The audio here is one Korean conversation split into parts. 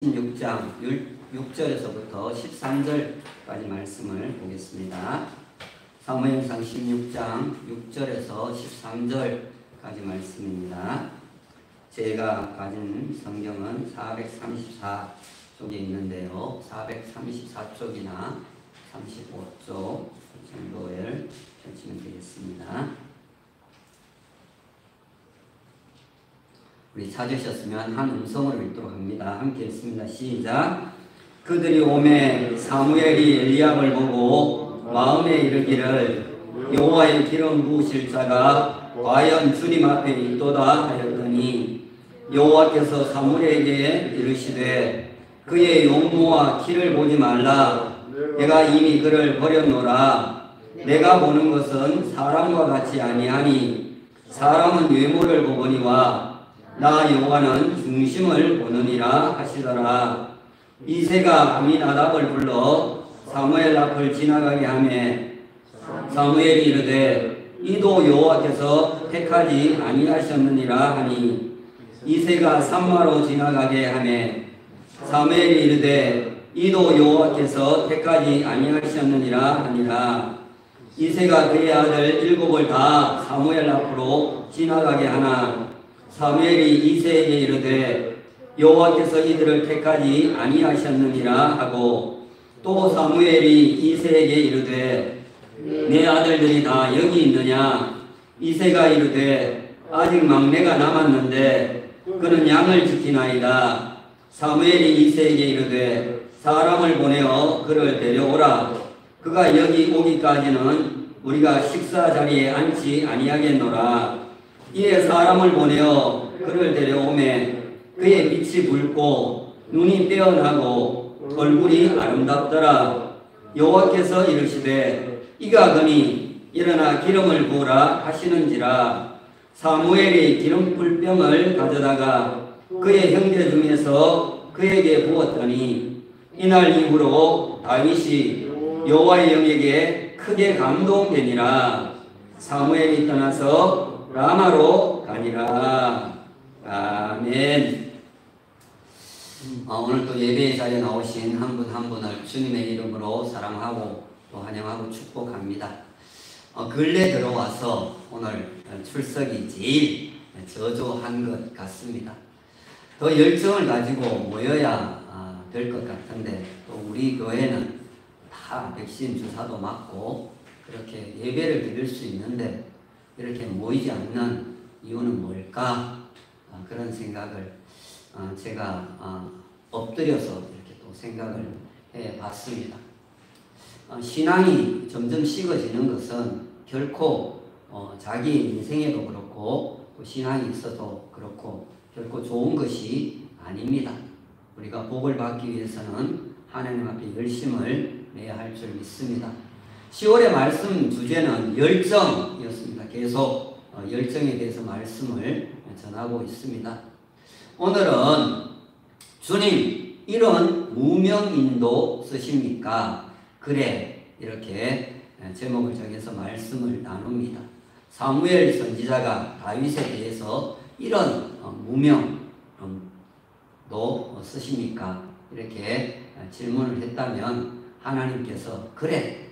16장 6절에서부터 13절까지 말씀을 보겠습니다. 사무엘상 16장 6절에서 13절까지 말씀입니다. 제가 가진 성경은 434쪽에 있는데요. 434쪽이나 35쪽 정도를 펼치면 되겠습니다. 우리 찾으셨으면 한 음성으로 읽도록 합니다. 함께 읽습니다. 시작. 그들이 오매 사무엘이 엘리압을 보고 마음에 이르기를 여호와의 기름 부으실 자가 과연 주님 앞에 있도다 하였더니 여호와께서 사무엘에게 이르시되 그의 용모와 키를 보지 말라. 내가 이미 그를 버렸노라. 내가 보는 것은 사람과 같이 아니하니 사람은 외모를 보거니와 나 여호와는 중심을 보느니라 하시더라. 이새가 아미나답을 불러 사무엘 앞을 지나가게 하매 사무엘이 이르되 이도 여호와께서 택하지 아니하셨느니라 하니 이새가 산마로 지나가게 하매 사무엘이 이르되 이도 여호와께서 택하지 아니하셨느니라 하니라. 이새가 그의 아들 7을 다 사무엘 앞으로 지나가게 하나 사무엘이 이새에게 이르되 여호와께서 이들을 택하지 아니하셨느니라 하고 또 사무엘이 이새에게 이르되 내 아들들이 다 여기 있느냐. 이새가 이르되 아직 막내가 남았는데 그는 양을 지키나이다. 사무엘이 이새에게 이르되 사람을 보내어 그를 데려오라. 그가 여기 오기까지는 우리가 식사 자리에 앉지 아니하겠노라. 이에 사람을 보내어 그를 데려오매 그의 빛이 붉고 눈이 빼어나고 얼굴이 아름답더라. 여호와께서 이르시되 이가거니 일어나 기름을 부으라 하시는지라. 사무엘이 기름불병을 가져다가 그의 형제 중에서 그에게 부었더니 이날 이후로 다윗이 여호와의 영에게 크게 감동되니라. 사무엘이 떠나서 라마로 가니라. 아멘. 오늘 또 예배의 자리에 나오신 한 분 한 분을 주님의 이름으로 사랑하고 또 환영하고 축복합니다. 근래 들어와서 오늘 출석이 제일 저조한 것 같습니다. 더 열정을 가지고 모여야 될 것 같은데 또 우리 교회는 다 백신 주사도 맞고 그렇게 예배를 드릴 수 있는데 이렇게 모이지 않는 이유는 뭘까? 그런 생각을 제가 엎드려서 이렇게 또 생각을 해봤습니다. 신앙이 점점 식어지는 것은 결코 자기 인생에도 그렇고 또 신앙이 있어도 그렇고 결코 좋은 것이 아닙니다. 우리가 복을 받기 위해서는 하나님 앞에 열심을 내야 할 줄 믿습니다. 10월의 말씀 주제는 열정이었습니다. 계속 열정에 대해서 말씀을 전하고 있습니다. 오늘은 주님 이런 무명인도 쓰십니까? 그래, 이렇게 제목을 정해서 말씀을 나눕니다. 사무엘 선지자가 다윗에 대해서 이런 무명도 쓰십니까? 이렇게 질문을 했다면 하나님께서 그래,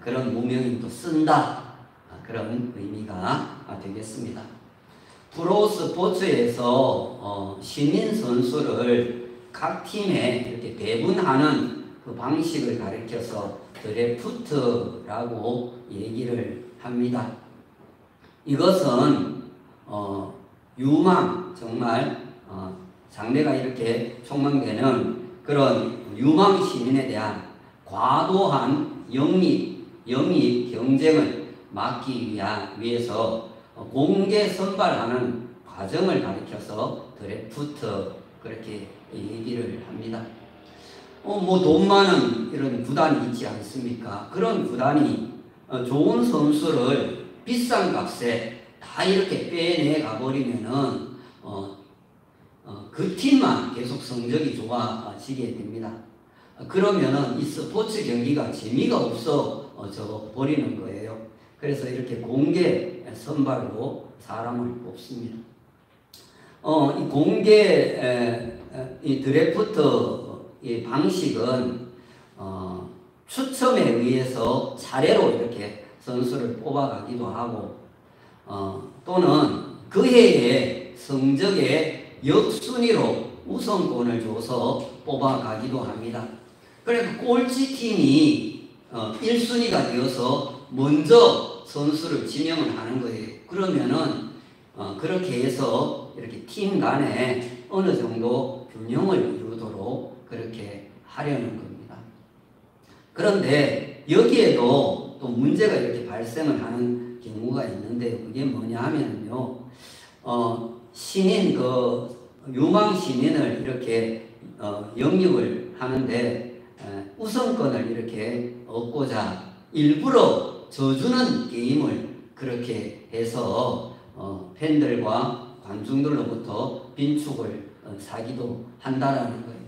그런 무명인도 쓴다. 그런 의미가 되겠습니다. 프로스포츠에서 신인 선수를 각 팀에 이렇게 배분하는 그 방식을 가리켜서 드래프트라고 얘기를 합니다. 이것은 유망, 정말 장래가 이렇게 촉망되는 그런 유망 신인에 대한 과도한 영입 경쟁을 막기 위해서 공개 선발하는 과정을 가리켜서 드래프트 그렇게 얘기를 합니다. 돈 많은 이런 구단이 있지 않습니까? 그런 구단이 좋은 선수를 비싼 값에 다 이렇게 빼내 가버리면은 그 팀만 계속 성적이 좋아지게 됩니다. 그러면은 이 스포츠 경기가 재미가 없어져 버리는 거예요. 그래서 이렇게 공개 선발로 사람을 뽑습니다. 이 공개 이 드래프트 이 방식은 추첨에 의해서 차례로 이렇게 선수를 뽑아가기도 하고 또는 그 해의 성적의 역순위로 우선권을 줘서 뽑아가기도 합니다. 그러니까 꼴찌팀이 1순위가 되어서 먼저 선수를 지명을 하는 거예요. 그러면은 그렇게 해서 이렇게 팀 간에 어느 정도 균형을 이루도록 그렇게 하려는 겁니다. 그런데 여기에도 또 문제가 이렇게 발생을 하는 경우가 있는데 그게 뭐냐 하면요. 신인 유망 신인을 이렇게 영입을 하는데 우선권을 이렇게 얻고자 일부러 져주는 게임을 그렇게 해서 팬들과 관중들로부터 빈축을 사기도 한다라는 거예요.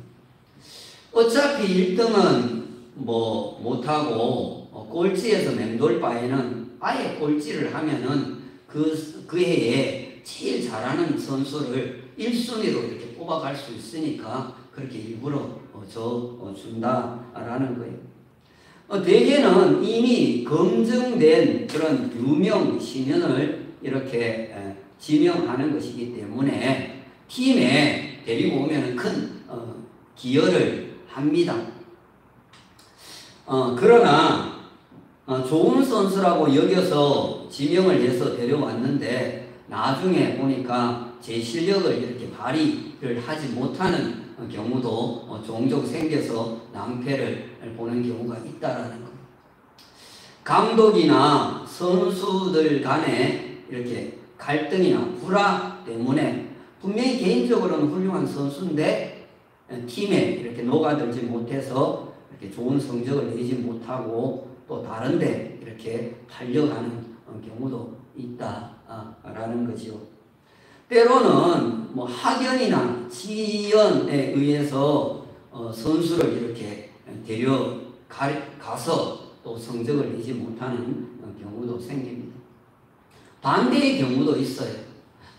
어차피 1등은 뭐 못하고 꼴찌에서 맴돌 바에는 아예 꼴찌를 하면은 그 해에 제일 잘하는 선수를 1순위로 이렇게 뽑아갈 수 있으니까 그렇게 일부러 준다라는 거예요. 대개는 이미 검증된 그런 유명 신인을 이렇게 지명하는 것이기 때문에 팀에 데리고 오면 큰 기여를 합니다. 그러나 좋은 선수라고 여겨서 지명을 해서 데려왔는데 나중에 보니까 제 실력을 이렇게 발휘를 하지 못하는 경우도 종종 생겨서 낭패를 보는 경우가 있다라는 겁니다. 감독이나 선수들 간에 이렇게 갈등이나 불화 때문에 분명히 개인적으로는 훌륭한 선수인데 팀에 이렇게 녹아들지 못해서 이렇게 좋은 성적을 내지 못하고 또 다른데 이렇게 팔려가는 경우도 있다라는 거죠. 때로는 뭐 학연이나 지연에 의해서 선수를 이렇게 데려가서 또 성적을 내지 못하는 경우도 생깁니다. 반대의 경우도 있어요.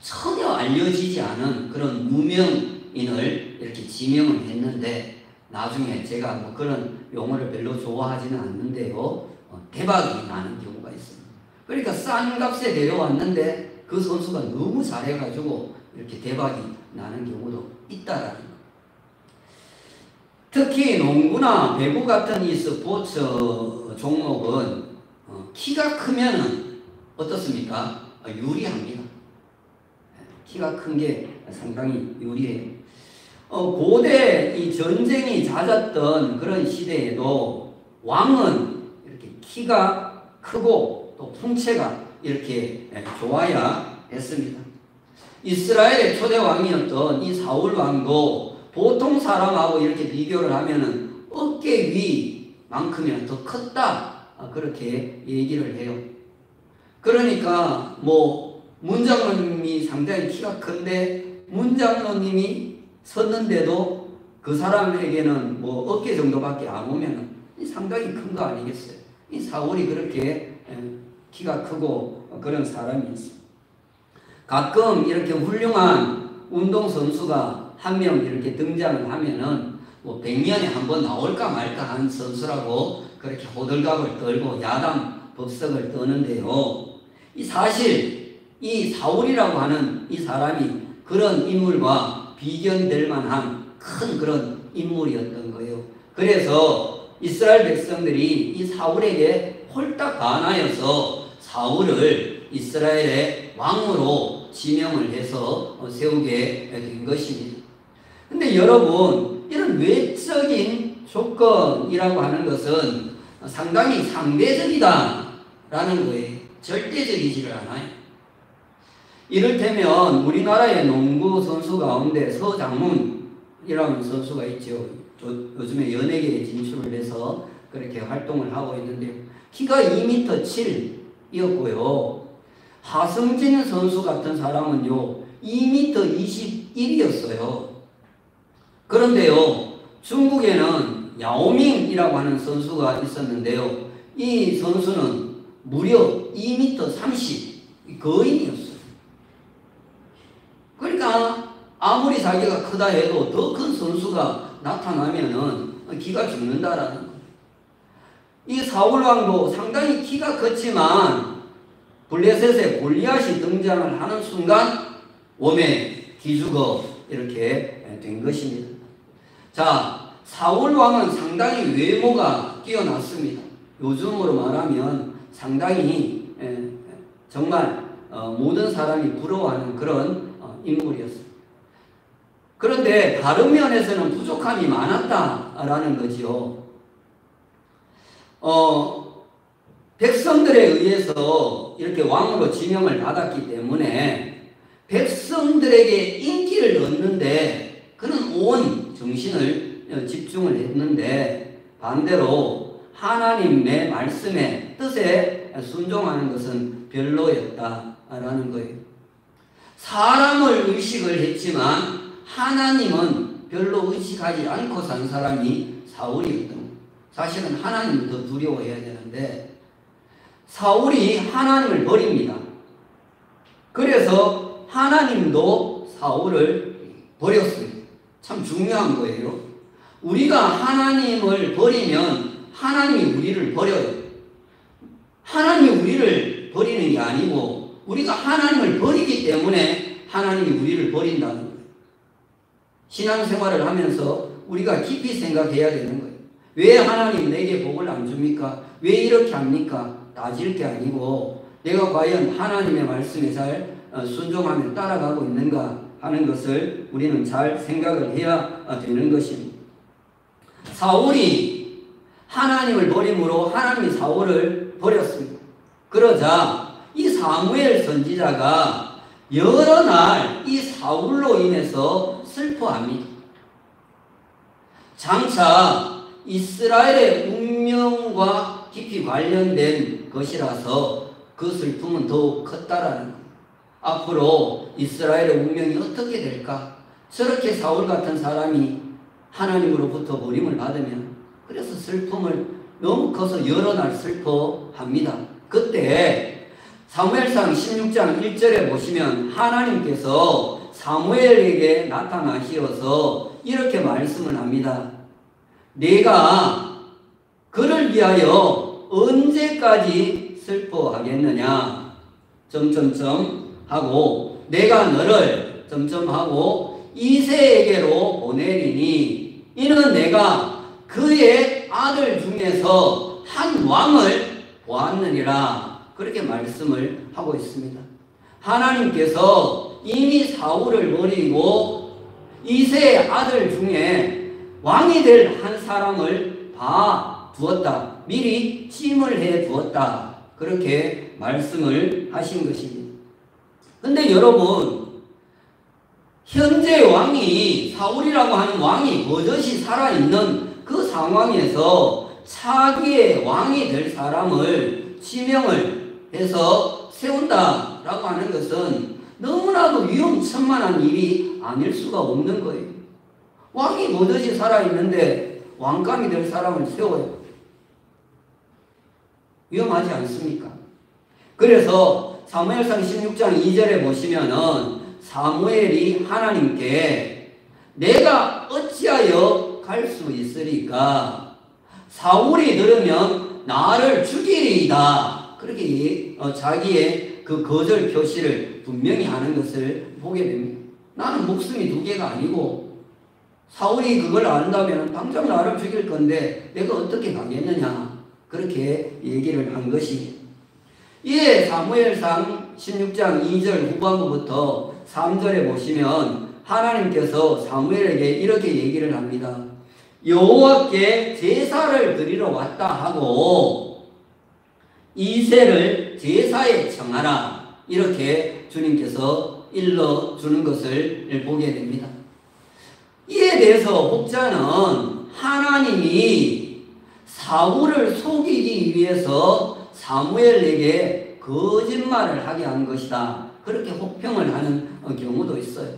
전혀 알려지지 않은 그런 무명인을 이렇게 지명을 했는데 나중에 제가 뭐 그런 용어를 별로 좋아하지는 않는데요. 대박이 나는 경우가 있습니다. 그러니까 싼 값에 데려왔는데 그 선수가 너무 잘해가지고 이렇게 대박이 나는 경우도 있다라는 거. 특히 농구나 배구 같은 이 스포츠 종목은 키가 크면은 어떻습니까? 유리합니다. 키가 큰 게 상당히 유리해요. 고대 이 전쟁이 잦았던 그런 시대에도 왕은 이렇게 키가 크고 또 풍채가 이렇게 좋아야 했습니다. 이스라엘의 초대 왕이었던 이 사울 왕도 보통 사람하고 이렇게 비교를 하면은 어깨 위만큼이나 더 컸다 그렇게 얘기를 해요. 그러니까 뭐 문장로님이 상당히 키가 큰데 문장로님이 섰는데도 그 사람에게는 뭐 어깨 정도밖에 안 오면은 상당히 큰 거 아니겠어요? 이 사울이 그렇게 키가 크고 그런 사람이 있어요. 가끔 이렇게 훌륭한 운동선수가 한 명 이렇게 등장을 하면은 뭐 100년에 한 번 나올까 말까 한 선수라고 그렇게 호들갑을 떨고 야단 법석을 떠는데요. 이 사실 이 사울이라고 하는 이 사람이 그런 인물과 비견될 만한 큰 그런 인물이었던 거예요. 그래서 이스라엘 백성들이 이 사울에게 홀딱 반하여서 사울을 이스라엘의 왕으로 지명을 해서 세우게 된 것입니다. 근데 여러분, 이런 외적인 조건이라고 하는 것은 상당히 상대적이다라는 거예요. 절대적이지를 않아요. 이를테면 우리나라의 농구 선수 가운데 서장훈이라는 선수가 있죠. 요즘에 연예계에 진출을 해서 그렇게 활동을 하고 있는데 키가 2m 7이었고요. 하승진 선수 같은 사람은요 2m 21이었어요. 그런데요 중국에는 야오밍이라고 하는 선수가 있었는데요. 이 선수는 무려 2m 30 거인이었어요. 그러니까 아무리 자기가 크다 해도 더 큰 선수가 나타나면은 기가 죽는다라는 거예요. 이 사울 왕도 상당히 키가 컸지만 블레셋에 골리앗이 등장을 하는 순간 몸에 기죽어 이렇게 된 것입니다. 자, 사울 왕은 상당히 외모가 뛰어났습니다. 요즘으로 말하면 상당히 정말 모든 사람이 부러워하는 그런 인물이었습니다. 그런데 다른 면에서는 부족함이 많았다라는 거지요. 백성들에 의해서 이렇게 왕으로 지명을 받았기 때문에 백성들에게 인기를 얻는데 그는 온 정신을 집중을 했는데, 반대로 하나님의 말씀에 뜻에 순종하는 것은 별로였다라는 거예요. 사람을 의식을 했지만 하나님은 별로 의식하지 않고 산 사람이 사울이었던 거예요. 사실은 하나님을 더 두려워해야 되는데 사울이 하나님을 버립니다. 그래서 하나님도 사울을 버렸습니다. 참 중요한 거예요. 우리가 하나님을 버리면 하나님이 우리를 버려요. 하나님이 우리를 버리는 게 아니고 우리가 하나님을 버리기 때문에 하나님이 우리를 버린다는 거예요. 신앙생활을 하면서 우리가 깊이 생각해야 되는 거예요. 왜 하나님 내게 복을 안 줍니까? 왜 이렇게 합니까? 따질 게 아니고 내가 과연 하나님의 말씀에 잘 순종하며 따라가고 있는가 하는 것을 우리는 잘 생각을 해야 되는 것입니다. 사울이 하나님을 버림으로 하나님이 사울을 버렸습니다. 그러자 이 사무엘 선지자가 여러 날 이 사울로 인해서 슬퍼합니다. 장차 이스라엘의 운명과 깊이 관련된 것이라서 그 슬픔은 더욱 컸다라는 거예요. 앞으로 이스라엘의 운명이 어떻게 될까? 저렇게 사울 같은 사람이 하나님으로부터 버림을 받으면, 그래서 슬픔을 너무 커서 여러 날 슬퍼합니다. 그때 사무엘상 16장 1절에 보시면 하나님께서 사무엘에게 나타나시어서 이렇게 말씀을 합니다. 내가 그를 위하여 언제까지 슬퍼하겠느냐? 하고 내가 너를 하고 이새에게로 보내리니 이는 내가 그의 아들 중에서 한 왕을 보았느니라. 그렇게 말씀을 하고 있습니다. 하나님께서 이미 사울을 버리고 이새의 아들 중에 왕이 될 한 사람을 봐두었다. 미리 찜을 해 두었다. 그렇게 말씀을 하신 것입니다. 근데 여러분, 현재 왕이, 사울이라고 하는 왕이 버젓이 살아있는 그 상황에서 차기의 왕이 될 사람을 지명을 해서 세운다라고 하는 것은 너무나도 위험천만한 일이 아닐 수가 없는 거예요. 왕이 버젓이 살아있는데 왕감이 될 사람을 세워요. 위험하지 않습니까? 그래서 사무엘상 16장 2절에 보시면은 사무엘이 하나님께 내가 어찌하여 갈 수 있으리까? 사울이 들으면 나를 죽이리이다. 그렇게 자기의 그 거절 표시를 분명히 하는 것을 보게 됩니다. 나는 목숨이 두 개가 아니고 사울이 그걸 안다면 당장 나를 죽일 건데 내가 어떻게 가겠느냐. 그렇게 얘기를 한 것이. 이에 사무엘상 16장 2절 후반부부터 3절에 보시면 하나님께서 사무엘에게 이렇게 얘기를 합니다. 여호와께 제사를 드리러 왔다 하고 이새를 제사에 청하라. 이렇게 주님께서 일러주는 것을 보게 됩니다. 이에 대해서 혹자는 하나님이 사울을 속이기 위해서 사무엘에게 거짓말을 하게 한 것이다. 그렇게 혹평을 하는 경우도 있어요.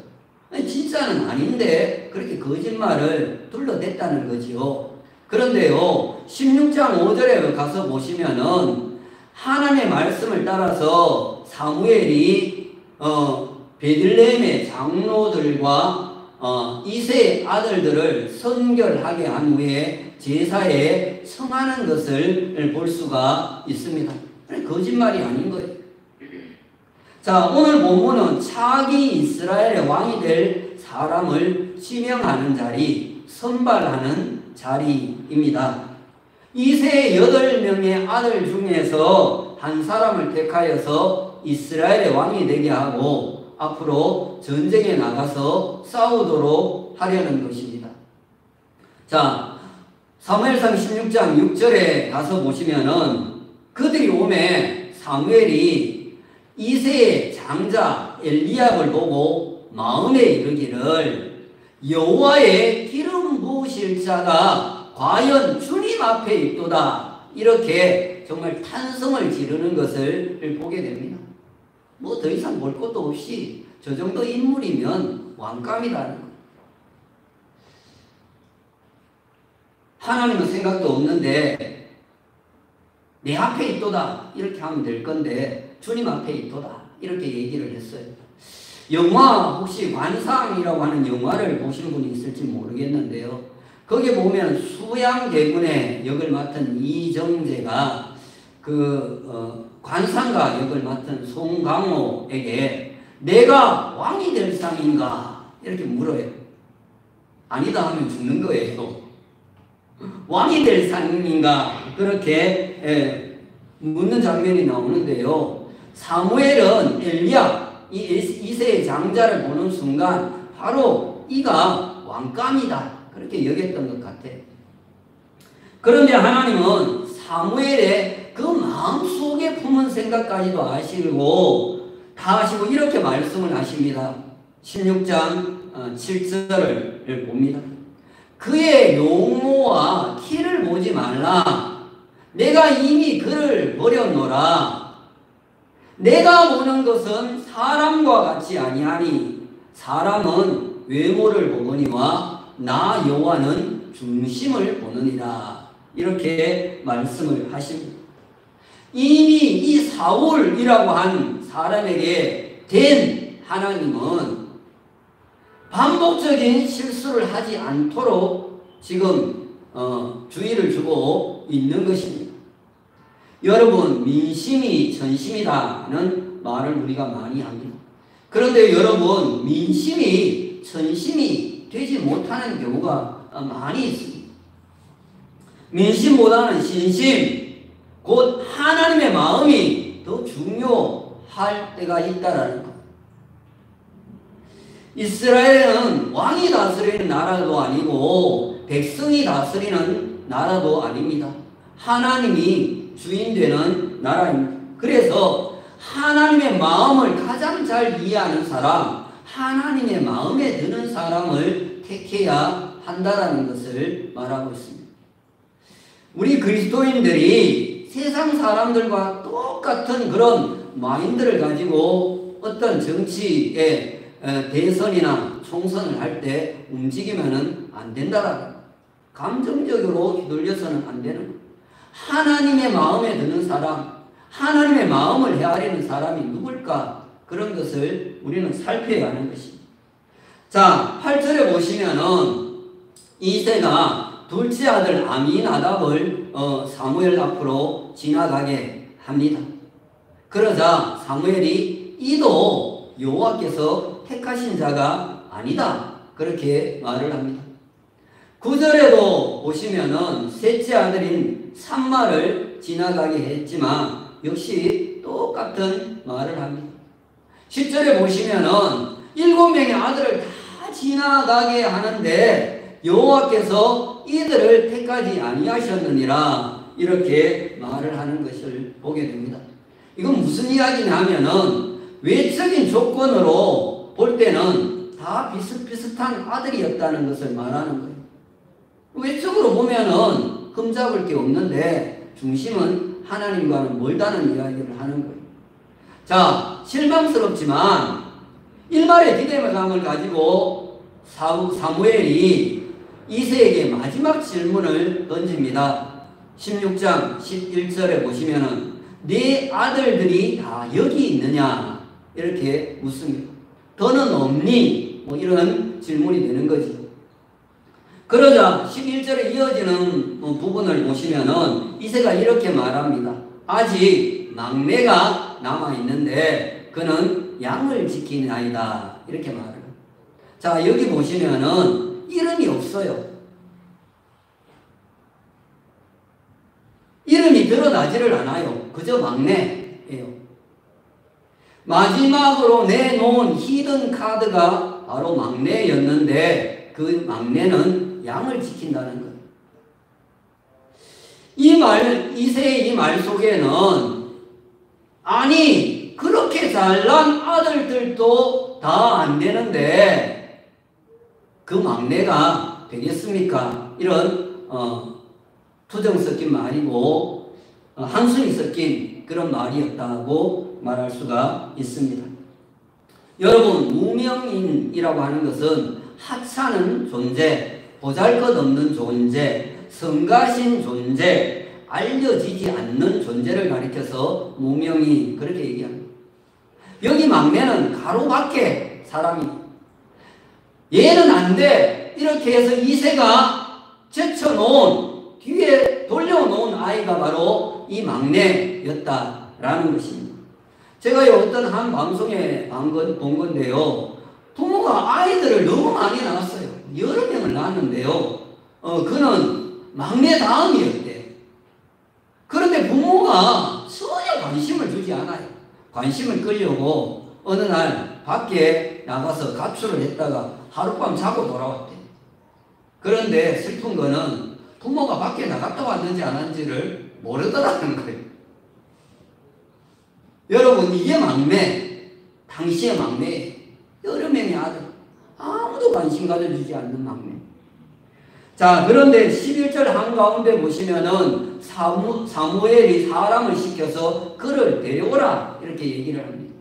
진짜는 아닌데 그렇게 거짓말을 둘러댔다는 거지요. 그런데요, 16장 5절에 가서 보시면은 하나님의 말씀을 따라서 사무엘이 베들레헴의 장로들과 이세의 아들들을 선결하게 한 후에 제사에 성하는 것을 볼 수가 있습니다. 거짓말이 아닌 거예요. 자, 오늘 본문은 차기 이스라엘의 왕이 될 사람을 지명하는 자리, 선발하는 자리입니다. 이세의 8명의 아들 중에서 한 사람을 택하여서 이스라엘의 왕이 되게 하고 앞으로 전쟁에 나가서 싸우도록 하려는 것입니다. 자, 사무엘상 16장 6절에 가서 보시면은 그들이 오매 사무엘이 이세의 장자 엘리압을 보고 마음에 이르기를 여호와의 기름 부으실 자가 과연 주님 앞에 있도다. 이렇게 정말 탄성을 지르는 것을 보게 됩니다. 뭐 더 이상 볼 것도 없이 저 정도 인물이면 왕감이라는 것. 하나님은 생각도 없는데 내 앞에 있도다 이렇게 하면 될 건데 주님 앞에 있도다 이렇게 얘기를 했어요. 영화 혹시 관상이라고 하는 영화를 보신 분이 있을지 모르겠는데요. 거기에 보면 수양대군의 역을 맡은 이정재가 관상가 역을 맡은 송강호에게 내가 왕이 될 상인가 이렇게 물어요. 아니다 하면 죽는 거예요. 왕이 될 상인가 그렇게 묻는 장면이 나오는데요. 사무엘은 엘리압 이세의 장자를 보는 순간 바로 이가 왕감이다 그렇게 여겼던 것 같아요. 그런데 하나님은 사무엘의 그 마음속에 품은 생각까지도 다 아시고 이렇게 말씀을 하십니다. 16장 7절을 봅니다. 그의 용모와 키를 보지 말라. 내가 이미 그를 버렸노라. 내가 보는 것은 사람과 같이 아니하니 사람은 외모를 보거니와 나 여호와는 중심을 보느니라. 이렇게 말씀을 하십니다. 이미 이 사울이라고 한 사람에게 된 하나님은 반복적인 실수를 하지 않도록 지금 주의를 주고 있는 것입니다. 여러분, 민심이 전심이라는 말을 우리가 많이 합니다. 그런데 여러분, 민심이 전심이 되지 못하는 경우가 많이 있습니다. 민심보다는 신심, 곧 하나님의 마음이 더 중요할 때가 있다라는 것. 이스라엘은 왕이 다스리는 나라도 아니고 백성이 다스리는 나라도 아닙니다. 하나님이 주인 되는 나라입니다. 그래서 하나님의 마음을 가장 잘 이해하는 사람, 하나님의 마음에 드는 사람을 택해야 한다라는 것을 말하고 있습니다. 우리 그리스도인들이 세상 사람들과 똑같은 그런 마인드를 가지고 어떤 정치에 대선이나 총선을 할 때 움직이면 안 된다라는 감정적으로 휘둘려서는 안 되는 것. 하나님의 마음에 드는 사람, 하나님의 마음을 헤아리는 사람이 누굴까? 그런 것을 우리는 살펴야 하는 것입니다. 자, 8절에 보시면은 이새가 둘째 아들 아미나답을 사무엘 앞으로 지나가게 합니다. 그러자 사무엘이 이도 여호와께서 택하신 자가 아니다 그렇게 말을 합니다. 9절에도 보시면은 셋째 아들인 삼마를 지나가게 했지만 역시 똑같은 말을 합니다. 10절에 보시면은 7명의 아들을 다 지나가게 하는데 여호와께서 이들을 택하지 아니하셨느니라 이렇게 말을 하는 것을 보게 됩니다. 이건 무슨 이야기냐면은 외적인 조건으로 볼 때는 다 비슷비슷한 아들이었다는 것을 말하는 거예요. 외적으로 보면은 흠잡을 게 없는데 중심은 하나님과는 멀다는 이야기를 하는 거예요. 자, 실망스럽지만 일말의 기대감을 가지고 사무엘이 이새에게 마지막 질문을 던집니다. 16장 11절에 보시면은 네 아들들이 다 여기 있느냐 이렇게 묻습니다. 더는 없니? 뭐 이런 질문이 되는 거지. 그러자 11절에 이어지는 부분을 보시면은 이새가 이렇게 말합니다. 아직 막내가 남아있는데 그는 양을 지키나이다. 이렇게 말을. 자, 여기 보시면은 이름이 없어요. 이름이 드러나지를 않아요. 그저 막내예요. 마지막으로 내놓은 히든 카드가 바로 막내였는데 그 막내는 양을 지킨다는 거예요. 이새의 이 말 속에는 아니 그렇게 잘난 아들들도 다 안 되는데 그 막내가 되겠습니까? 이런 투정 섞인 말이고 한숨이 섞인 그런 말이었다고 말할 수가 있습니다. 여러분, 무명인이라고 하는 것은 하찮은 존재, 보잘것없는 존재, 성가신 존재, 알려지지 않는 존재를 가리켜서 무명인 그렇게 얘기합니다. 여기 막내는 가로밖에 사람이 얘는 안 돼 이렇게 해서 이새가 제쳐놓은 뒤에 돌려놓은 아이가 바로 이 막내였다라는 것입니다. 제가 어떤 한 방송에 본 건데요. 부모가 아이들을 너무 많이 낳았어요. 여러 명을 낳았는데요. 그는 막내 다음이었대. 그런데 부모가 전혀 관심을 주지 않아요. 관심을 끌려고 어느 날 밖에 나가서 가출을 했다가 하룻밤 자고 돌아왔대. 그런데 슬픈 거는 부모가 밖에 나갔다 왔는지 안 왔는지를 모르더라는 거예요. 여러분, 이게 막내, 당시의 막내, 여러 명의 아들, 아무도 관심 가져주지 않는 막내. 자, 그런데 11절 한가운데 보시면은 사무엘이 사람을 시켜서 그를 데려오라 이렇게 얘기를 합니다.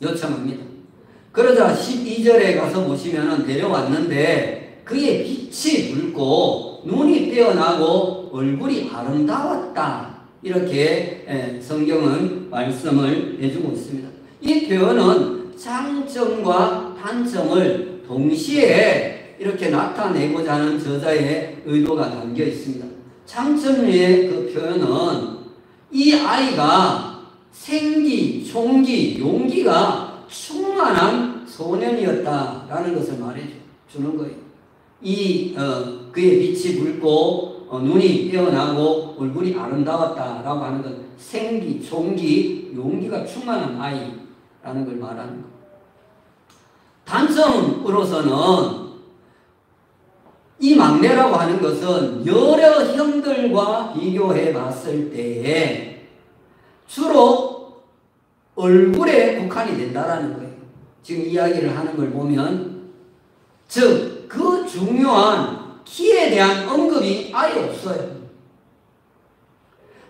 요청합니다. 그러자 12절에 가서 보시면은 데려왔는데 그의 빛이 붉고 눈이 빼어나고 얼굴이 아름다웠다. 이렇게 성경은 말씀을 해주고 있습니다. 이 표현은 장점과 단점을 동시에 이렇게 나타내고자 하는 저자의 의도가 담겨 있습니다. 장점의 그 표현은 이 아이가 생기, 총기, 용기가 충만한 소년이었다라는 것을 말해주는 거예요. 그의 빛이 붉고 눈이 빼어나고 얼굴이 아름다웠다라고 하는 건 생기, 총기, 용기가 충만한 아이라는 걸 말하는 거예요. 단점으로서는 이 막내라고 하는 것은 여러 형들과 비교해 봤을 때에 주로 얼굴에 국한이 된다라는 거예요. 지금 이야기를 하는 걸 보면, 즉 그 중요한 키에 대한 언급이 아예 없어요.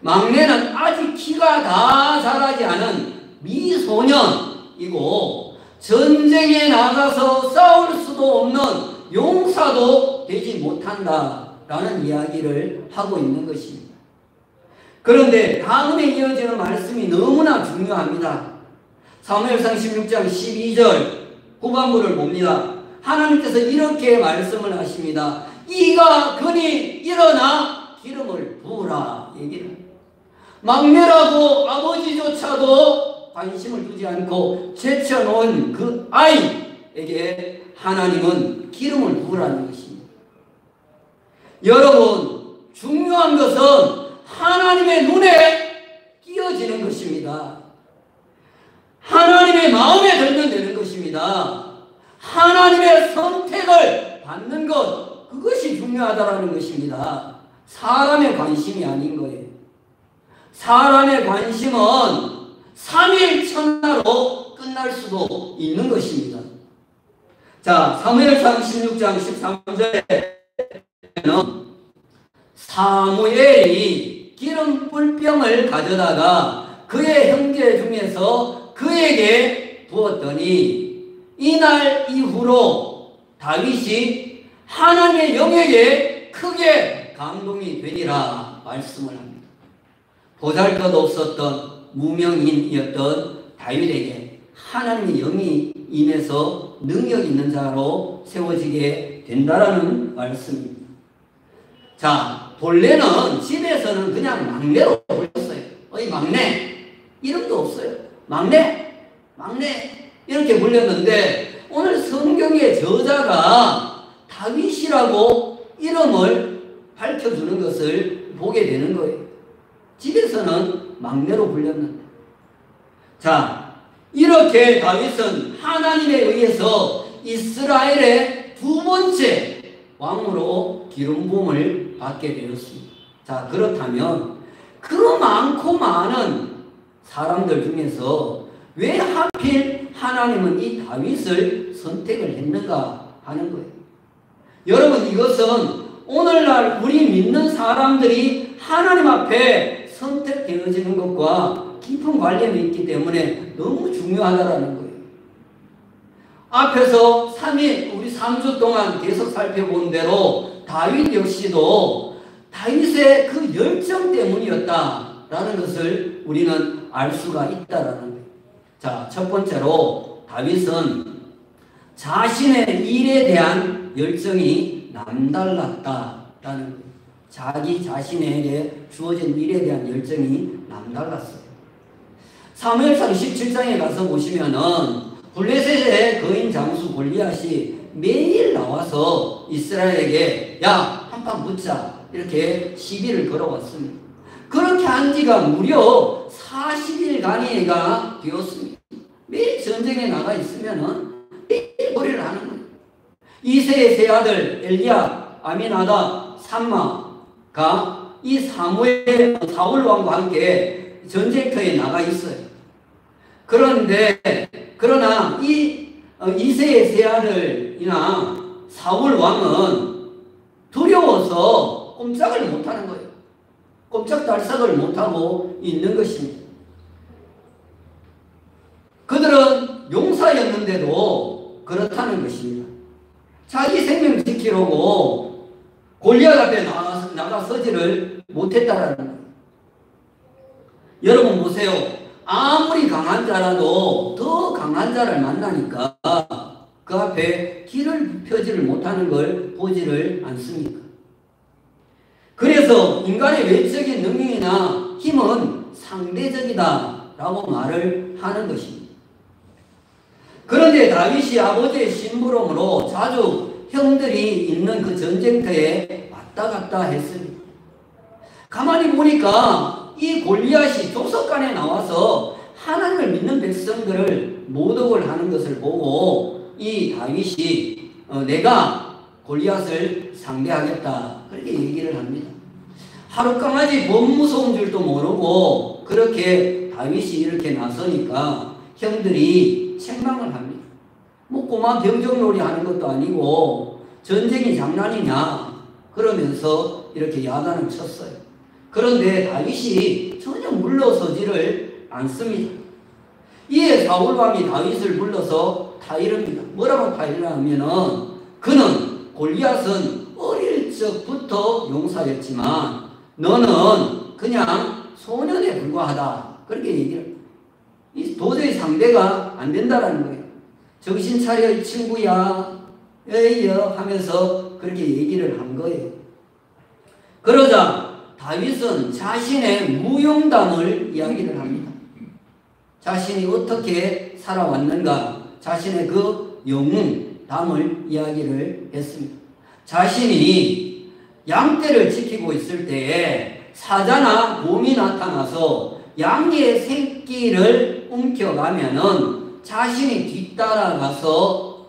막내는 아직 키가 다 자라지 않은 미소년이고 전쟁에 나가서 싸울 수도 없는 용사도 되지 못한다라는 이야기를 하고 있는 것입니다. 그런데 다음에 이어지는 말씀이 너무나 중요합니다. 사무엘상 16장 12절 후반부를 봅니다. 하나님께서 이렇게 말씀을 하십니다. 이가 그니 일어나 기름을 부으라 얘기를 합니다. 막내라고 아버지조차도 관심을 두지 않고 제쳐놓은 그 아이에게 하나님은 기름을 부으라는 것입니다. 여러분, 중요한 것은 하나님의 눈에 띄어지는 것입니다. 하나님의 마음에 들면 되는 것입니다. 하나님의 선택을 받는 것, 그것이 중요하다는 것입니다. 사람의 관심이 아닌 거예요. 사람의 관심은 3일 천하로 끝날 수도 있는 것입니다. 자, 사무엘상 16장 13절에는 사무엘이 기름 뿔병을 가져다가 그의 형제 중에서 그에게 부었더니 이날 이후로 다윗이 하나님의 영에게 크게 감동이 되리라 말씀을 합니다. 보잘것없었던 무명인이었던 다윗에게 하나님의 영이 임해서 능력 있는 자로 세워지게 된다라는 말씀입니다. 자, 본래는 집에서는 그냥 막내로 불렸어요. 어이 막내, 이름도 없어요. 막내 이렇게 불렸는데 오늘 성경의 저자가 다윗이라고 이름을 밝혀주는 것을 보게 되는 거예요. 집에서는 막내로 불렸는데, 자, 이렇게 다윗은 하나님에 의해서 이스라엘의 두 번째 왕으로 기름 부음을 받게 되었습니다. 자, 그렇다면 그 많고 많은 사람들 중에서 왜 하필 하나님은 이 다윗을 선택을 했는가 하는 거예요. 여러분, 이것은 오늘날 우리 믿는 사람들이 하나님 앞에 선택되어지는 것과 깊은 관련이 있기 때문에 너무 중요하다는 거예요. 앞에서 우리 3주 동안 계속 살펴본 대로 다윗 역시도 다윗의 그 열정 때문이었다라는 것을 우리는 알 수가 있다라는 거예요. 자, 첫 번째로 다윗은 자신의 일에 대한 열정이 남달랐다라는 거예요. 자기 자신에게 주어진 일에 대한 열정이 남달랐어요. 사무엘상 17장에 가서 보시면은 블레셋의 거인 장수 골리앗이 매일 나와서 이스라엘에게 야, 한판 붙자 이렇게 시비를 걸어왔습니다. 그렇게 한 지가 무려 40일간이가 되었습니다. 매일 전쟁에 나가 있으면은 매일 거리를 하는 거예요. 이새의 세 아들 엘리야, 아미나답, 삼마가 이 사울 왕과 함께 전쟁터에 나가 있어요. 그러나 이새의 세 아들이나 사울 왕은 두려워서 꼼짝을 못하는 거예요. 꼼짝달싹을 못하고 있는 것입니다. 그들은 용사였는데도 그렇다는 것입니다. 자기 생명 지키려고 골리앗 앞에 나가 서지를 못했다라는 거예요. 여러분 보세요. 아무리 강한 자라도 더 강한 자를 만나니까 그 앞에 길을 펴지를 못하는 걸 보지를 않습니까? 그래서 인간의 외적인 능력이나 힘은 상대적이다라고 말을 하는 것입니다. 그런데 다윗이 아버지의 심부름으로 자주 형들이 있는 그 전쟁터에 왔다 갔다 했습니다. 가만히 보니까 이 골리앗이 조석간에 나와서 하나님을 믿는 백성들을 모독을 하는 것을 보고 이 다윗이 내가 골리앗을 상대하겠다 그렇게 얘기를 합니다. 하룻강아지 범 무서운 줄도 모르고 그렇게 다윗이 이렇게 나서니까 형들이 책망을 합니다. 뭐 꼬마 병정놀이 하는 것도 아니고 전쟁이 장난이냐 그러면서 이렇게 야단을 쳤어요. 그런데 다윗이 전혀 물러서지를 않습니다. 이에 사울왕이 다윗을 불러서 타이릅니다. 뭐라고 타이를 하면은 그는 골리앗은 어릴 적부터 용사였지만 너는 그냥 소년에 불과하다. 그렇게 얘기를 도저히 상대가 안 된다라는 거예요. 정신 차려 이 친구야 에이여 하면서 그렇게 얘기를 한 거예요. 그러자 다윗은 자신의 무용담을 이야기를 합니다. 자신이 어떻게 살아왔는가 자신의 그 영웅담을 이야기를 했습니다. 자신이 양떼를 지키고 있을 때에 사자나 곰이 나타나서 양의 새끼를 움켜가면은 자신이 뒤따라가서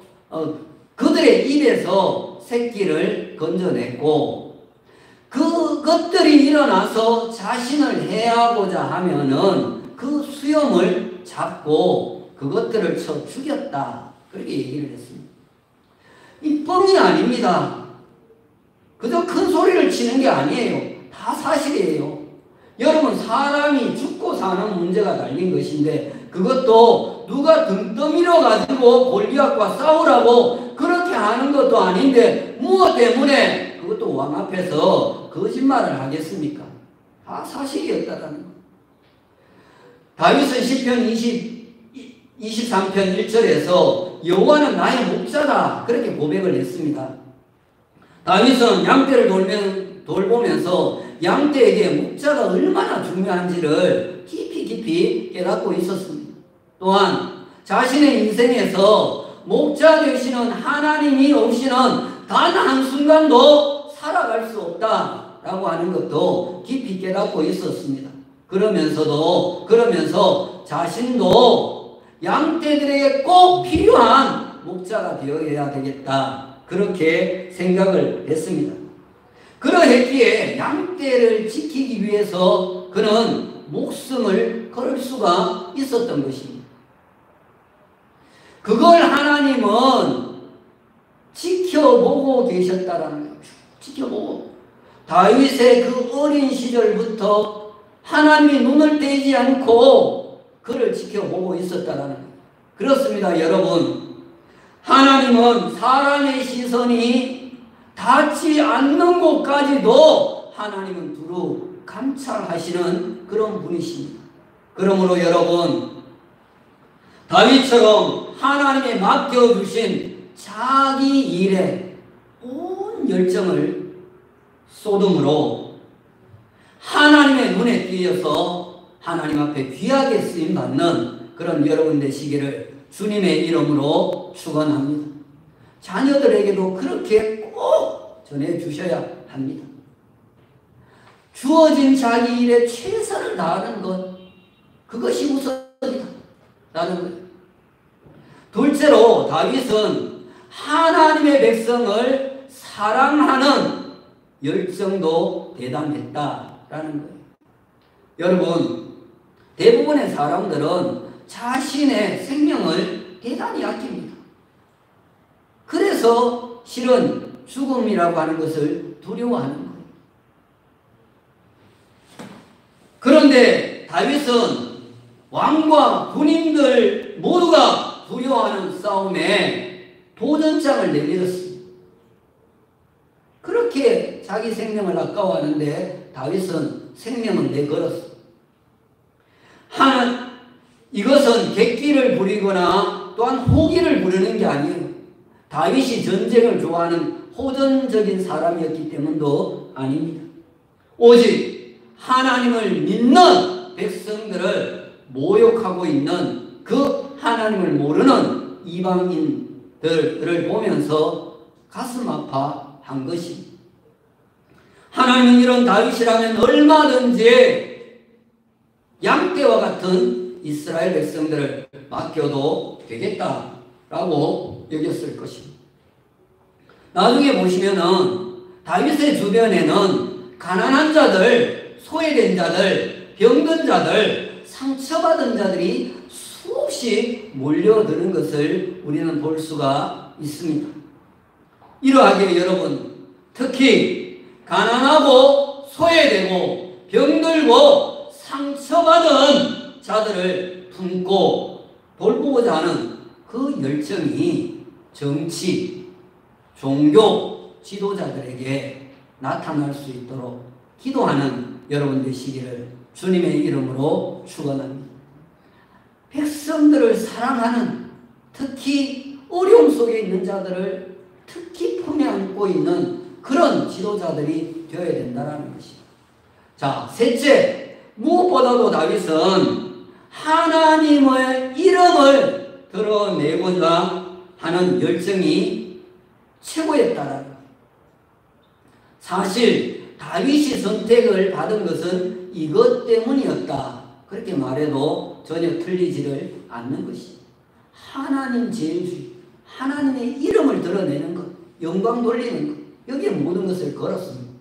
그들의 입에서 새끼를 건져냈고 그것들이 일어나서 자신을 해하고자 하면은 그 수염을 잡고 그것들을 쳐 죽였다. 그렇게 얘기를 했습니다. 이 뻥이 아닙니다. 그저 큰 소리를 치는 게 아니에요. 다 사실이에요. 여러분 사람이 죽고 사는 문제가 달린 것인데 그것도 누가 등 떠밀어 가지고 골리앗과 싸우라고 그렇게 하는 것도 아닌데 무엇 때문에 그것도 왕 앞에서 거짓말을 하겠습니까? 다 사실이었다라는 거. 다윗은 시편 23편 1절에서 여호와는 나의 목자다 그렇게 고백을 했습니다. 다윗은 양떼를 돌보면서 양떼에게 목자가 얼마나 중요한지를 깊이 깨닫고 있었습니다. 또한 자신의 인생에서 목자 되시는 하나님이 없이는 단 한순간도 살아갈 수 없다라고 하는 것도 깊이 깨닫고 있었습니다. 그러면서 자신도 양떼들에게 꼭 필요한 목자가 되어야 되겠다 그렇게 생각을 했습니다. 그러했기에 양떼를 지키기 위해서 그는 목숨을 걸을 수가 있었던 것입니다. 그걸 하나님은 지켜보고 계셨다라는 거죠. 지켜보고 다윗의 그 어린 시절부터 하나님이 눈을 떼지 않고 그를 지켜보고 있었다라는 거예요. 그렇습니다, 여러분. 하나님은 사람의 시선이 닿지 않는 곳까지도 하나님은 두루 감찰하시는 그런 분이십니다. 그러므로 여러분, 다윗처럼 하나님에 맡겨주신 자기 일에 온 열정을 쏟음으로 하나님의 눈에 띄어서 하나님 앞에 귀하게 쓰임받는 그런 여러분 되시기를 주님의 이름으로 축원합니다. 자녀들에게도 그렇게 꼭 전해주셔야 합니다. 주어진 자기 일에 최선을 다하는 것, 그것이 우선이다 라는 거예요. 둘째로 다윗은 하나님의 백성을 사랑하는 열정도 대단했다라는 거예요. 여러분, 대부분의 사람들은 자신의 생명을 대단히 아낍니다. 그래서 실은 죽음이라고 하는 것을 두려워하는 거예요. 그런데 다윗은 왕과 군인들 모두가 두려워하는 싸움에 도전장을 내밀었습니다. 그렇게 자기 생명을 아까워하는데 다윗은 생명을 내걸었습니다. 이것은 객기를 부리거나 또한 호기를 부르는 게 아니에요. 다윗이 전쟁을 좋아하는 호전적인 사람이었기 때문도 아닙니다. 오직 하나님을 믿는 백성들을 모욕하고 있는 그 하나님을 모르는 이방인들을 보면서 가슴 아파한 것입니다. 하나님은 이런 다윗이라면 얼마든지 양떼와 같은 이스라엘 백성들을 맡겨도 되겠다라고 여겼을 것입니다. 나중에 보시면은 다윗의 주변에는 가난한 자들, 소외된 자들, 병든 자들, 상처받은 자들이 수없이 몰려드는 것을 우리는 볼 수가 있습니다. 이러하게 여러분, 특히 가난하고 소외되고 병들고 상처받은 자들을 품고 돌보고자 하는 그 열정이 정치, 종교 지도자들에게 나타날 수 있도록 기도하는 여러분 되시기를 주님의 이름으로 축원합니다. 백성들을 사랑하는, 특히 어려움 속에 있는 자들을 특히 품에 안고 있는 그런 지도자들이 되어야 된다는 것입니다. 자, 셋째, 무엇보다도 다윗은 하나님의 이름을 드러내고자 하는 열정이 최고였다라는 거예요. 사실 다윗이 선택을 받은 것은 이것 때문이었다, 그렇게 말해도 전혀 틀리지를 않는 것입니다. 하나님 제일주의, 하나님의 이름을 드러내는 것, 영광 돌리는 것, 여기에 모든 것을 걸었습니다.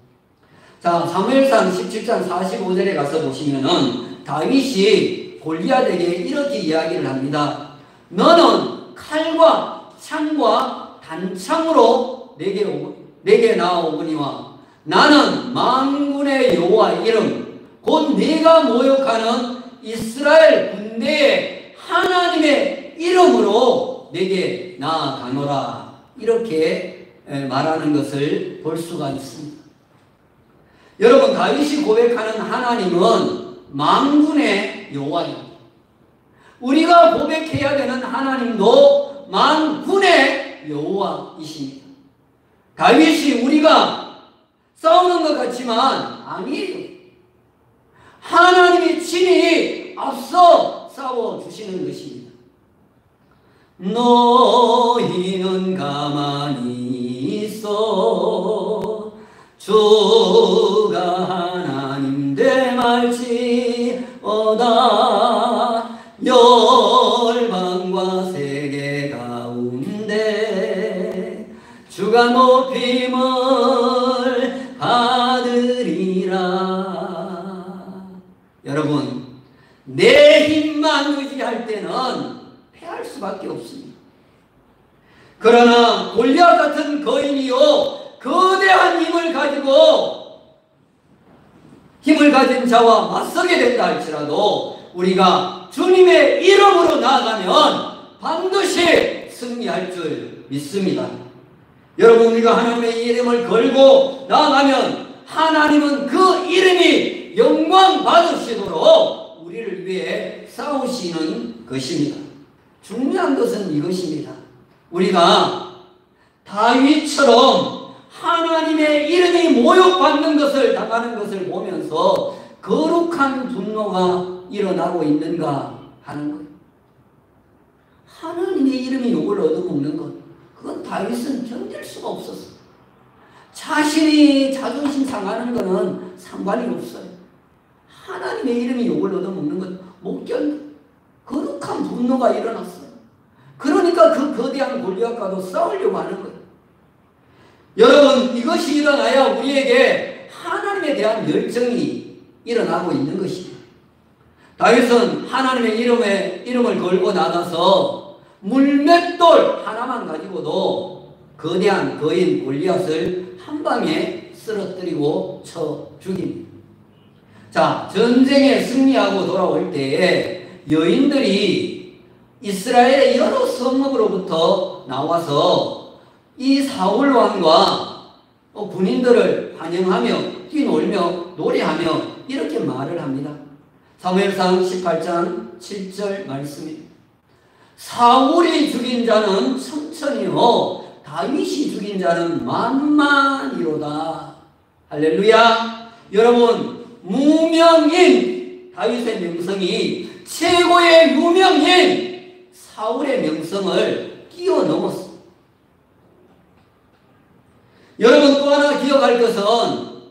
자, 사무엘상 17장 45절에 가서 보시면은 다윗이 골리앗에게 이렇게 이야기를 합니다. 너는 칼과 창과 단창으로 내게 나아오거니와 나는 만군의 여호와 이름 곧 네가 모욕하는 이스라엘 군대의 하나님의 이름으로 내게 나아가노라, 이렇게 말하는 것을 볼 수가 있습니다. 여러분, 다윗이 고백하는 하나님은 만군의 여호와입니다. 우리가 고백해야 되는 하나님도 만군의 여호와이십니다. 다윗이 우리가 싸우는 것 같지만 아니에요. 하나님이 친히 앞서 싸워주시는 것입니다. 너희는 가만히 있어 주가 하나님 되말지어다. 열방과 세계 가운데 주가 높임을 받으리라. 여러분, 내 힘만 의지할 때는 패할 수밖에 없습니다. 그러나 골리앗 같은 거인이요 거대한 힘을 가진 자와 맞서게 된다 할지라도 우리가 주님의 이름으로 나아가면 반드시 승리할 줄 믿습니다. 여러분, 우리가 하나님의 이름을 걸고 나아가면 하나님은 그 이름이 영광 받으시도록 우리를 위해 싸우시는 것입니다. 중요한 것은 이것입니다. 우리가 다윗처럼 하나님의 이름이 모욕받는 것을 당하는 것을 보면서 거룩한 분노가 일어나고 있는가 하는 것. 하나님의 이름이 욕을 얻어먹는 것, 그건 다윗은 견딜 수가 없었어. 자신이 자존심 상하는 것은 상관이 없어요. 하나님의 이름이 욕을 얻어먹는 것 못 견뎌. 거룩한 분노가 일어났어요. 그러니까 그 거대한 골리앗과도 싸우려고 하는 거예요. 여러분, 이것이 일어나야 우리에게 하나님에 대한 열정이 일어나고 있는 것입니다. 다윗은 하나님의 이름을 걸고 나가서 물맷돌 하나만 가지고도 거대한 거인 골리앗을 한 방에 쓰러뜨리고 쳐 죽입니다. 자, 전쟁에 승리하고 돌아올 때에 여인들이 이스라엘의 여러 성읍으로부터 나와서 이 사울 왕과 군인들을 환영하며 뛰놀며 노래하며 이렇게 말을 합니다. 사무엘상 18장 7절 말씀입니다. 사울이 죽인 자는 천천히요 다윗이 죽인 자는 만만이로다. 할렐루야. 여러분, 무명인 다윗의 명성이 최고의 유명인 사울의 명성을 뛰어넘었습니다. 여러분, 또 하나 기억할 것은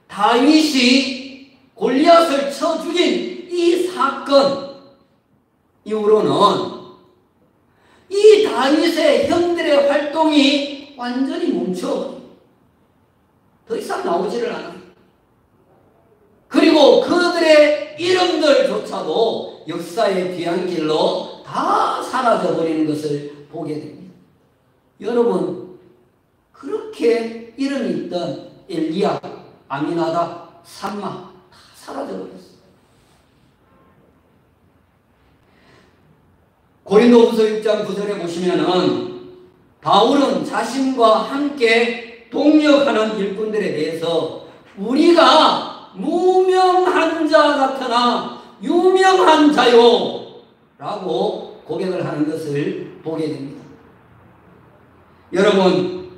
다윗이 골리앗을 쳐 죽인 이 사건 이후로는 이 다윗의 형들의 활동이 완전히 멈춰 더 이상 나오지를 않아요. 그리고 그들의 이름들조차도 역사의 뒤안길로 다 사라져버리는 것을 보게 됩니다. 여러분, 그렇게 이름이 있던 엘리야, 아미나답, 삼마 다 사라져버렸어요. 고린도후서 6장 9절에 보시면은 바울은 자신과 함께 동역하는 일꾼들에 대해서 우리가 무명한 자 같으나 유명한 자요 라고 고백을 하는 것을 보게 됩니다. 여러분,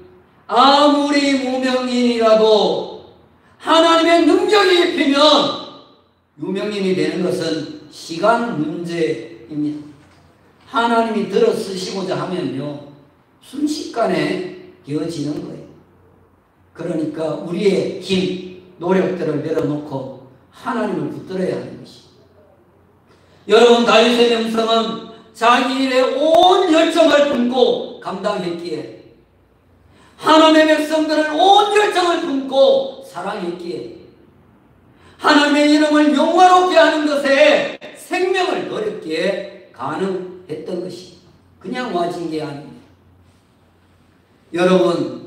아무리 무명인이라도 하나님의 능력이 입히면 유명인이 되는 것은 시간 문제입니다. 하나님이 들어 쓰시고자 하면요 순식간에 되어지는 거예요. 그러니까 우리의 힘, 노력들을 내려놓고 하나님을 붙들어야 하는 것입니다. 여러분, 다윗의 명성은 자기 일에 온 열정을 품고 감당했기에, 하나님의 백성들을 온 열정을 품고 사랑했기에, 하나님의 이름을 영화롭게 하는 것에 생명을 걸었기에 가능했던 것입니다. 그냥 와진 게 아닙니다. 여러분,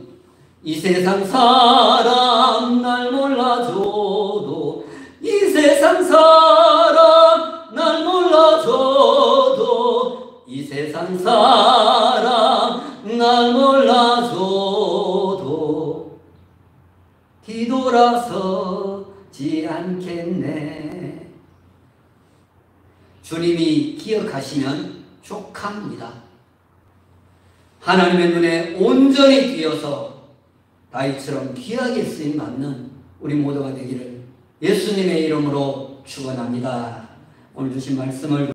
이 세상 사람 날 몰라줘도, 이 세상 사람 날 몰라줘도, 이 세상 사람 날 몰라줘도 뒤돌아서지 않겠네. 주님이 기억하시면 족합니다. 하나님의 눈에 온전히 띄어서 다윗처럼 귀하게 쓰임 받는 우리 모두가 되기를 예수님의 이름으로 축원합니다. 오늘 주신 말씀을